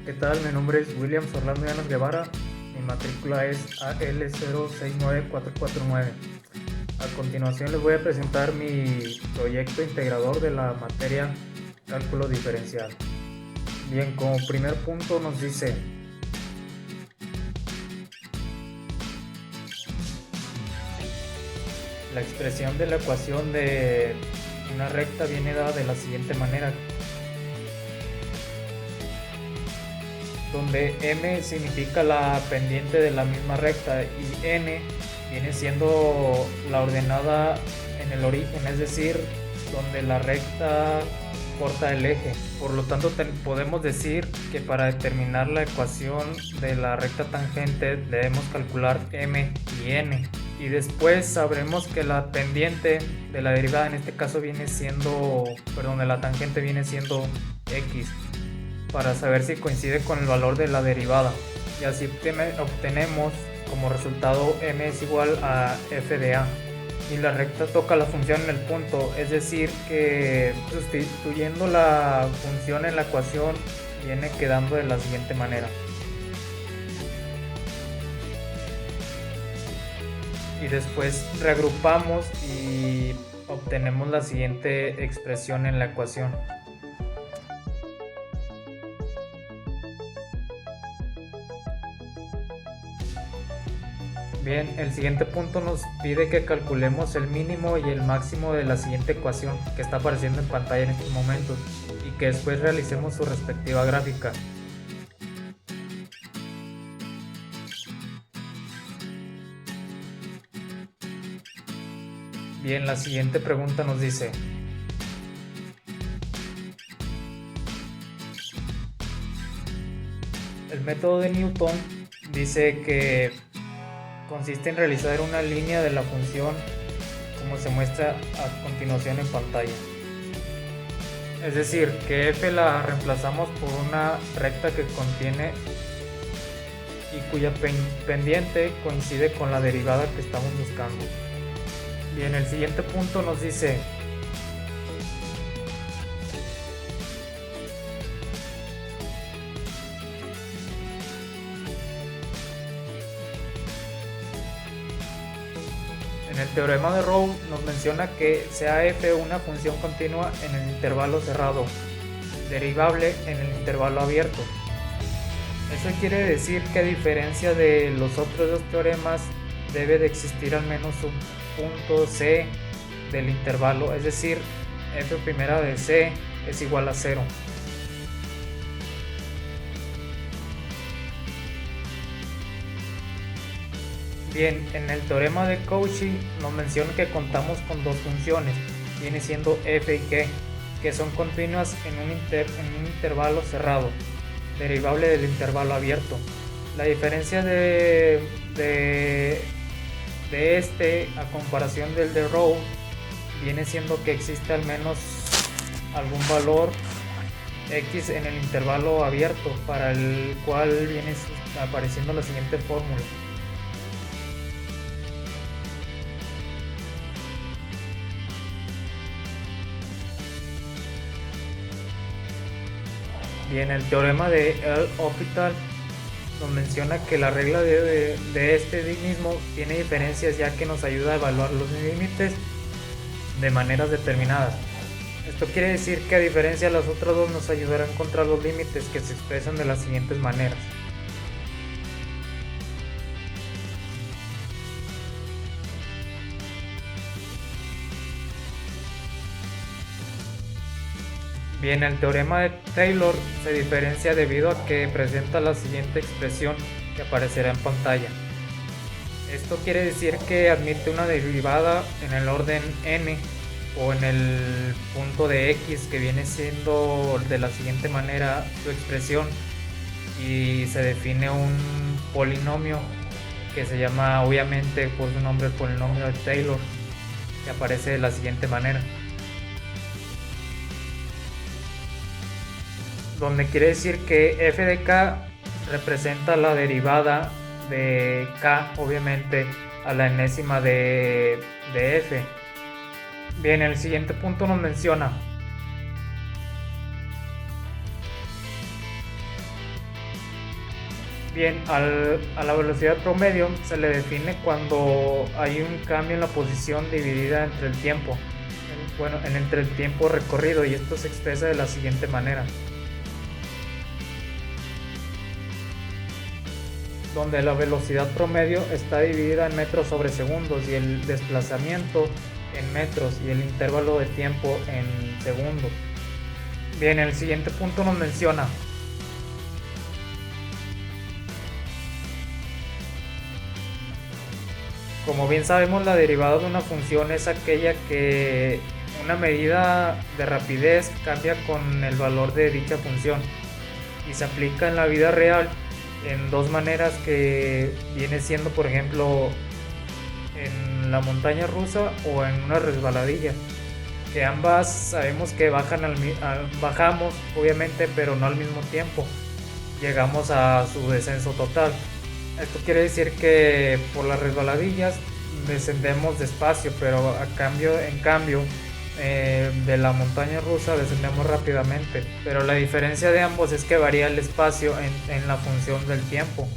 ¿Qué tal? Mi nombre es Williams Orlando Llanos Guevara. Mi matrícula es AL069449. A continuación les voy a presentar mi proyecto integrador de la materia cálculo diferencial. Bien, como primer punto nos dice: la expresión de la ecuación de una recta viene dada de la siguiente manera, donde m significa la pendiente de la misma recta y n viene siendo la ordenada en el origen, es decir, donde la recta corta el eje. Por lo tanto, podemos decir que para determinar la ecuación de la recta tangente debemos calcular m y n. Y después sabremos que la pendiente de la derivada, en este caso de la tangente viene siendo x, para saber si coincide con el valor de la derivada. Y así obtenemos como resultado m es igual a f de a. Y la recta toca la función en el punto, es decir que sustituyendo la función en la ecuación viene quedando de la siguiente manera. Y después reagrupamos y obtenemos la siguiente expresión en la ecuación. Bien, el siguiente punto nos pide que calculemos el mínimo y el máximo de la siguiente ecuación que está apareciendo en pantalla en estos momentos y que después realicemos su respectiva gráfica. Bien, la siguiente pregunta nos dice: el método de Newton dice que consiste en realizar una línea de la función como se muestra a continuación en pantalla. Es decir, que f la reemplazamos por una recta que contiene y cuya pendiente coincide con la derivada que estamos buscando. Bien, el siguiente punto nos dice: en el teorema de Rolle nos menciona que sea f una función continua en el intervalo cerrado, derivable en el intervalo abierto. Eso quiere decir que a diferencia de los otros dos teoremas, debe de existir al menos un punto C del intervalo, es decir, f primera de C es igual a 0. Bien, en el teorema de Cauchy nos menciona que contamos con dos funciones, viene siendo f y g, que son continuas en un intervalo cerrado, derivable del intervalo abierto. La diferencia de este a comparación del de Rolle viene siendo que existe al menos algún valor x en el intervalo abierto, para el cual viene apareciendo la siguiente fórmula. Bien, el teorema de L'Hopital nos menciona que la regla de este mismo tiene diferencias, ya que nos ayuda a evaluar los límites de maneras determinadas. Esto quiere decir que a diferencia de las otras dos nos ayudará a encontrar los límites, que se expresan de las siguientes maneras. Bien, el teorema de Taylor se diferencia debido a que presenta la siguiente expresión que aparecerá en pantalla. Esto quiere decir que admite una derivada en el orden n o en el punto de x, que viene siendo de la siguiente manera su expresión, y se define un polinomio que se llama, obviamente por su nombre, el polinomio de Taylor, que aparece de la siguiente manera, donde quiere decir que f de k representa la derivada de k, obviamente a la enésima de f. Bien, el siguiente punto nos menciona: Bien, a la velocidad promedio se le define cuando hay un cambio en la posición dividida entre el tiempo, entre el tiempo recorrido, y esto se expresa de la siguiente manera, donde la velocidad promedio está dividida en metros sobre segundos y el desplazamiento en metros y el intervalo de tiempo en segundos. Bien, el siguiente punto nos menciona: como bien sabemos, la derivada de una función es aquella que una medida de rapidez cambia con el valor de dicha función y se aplica en la vida real en dos maneras, que viene siendo, por ejemplo, en la montaña rusa o en una resbaladilla, que ambas sabemos que bajamos obviamente, pero no al mismo tiempo, llegamos a su descenso total. Esto quiere decir que por las resbaladillas descendemos despacio, pero en cambio, de la montaña rusa descendemos rápidamente. Pero la diferencia de ambos es que varía el espacio en la función del tiempo.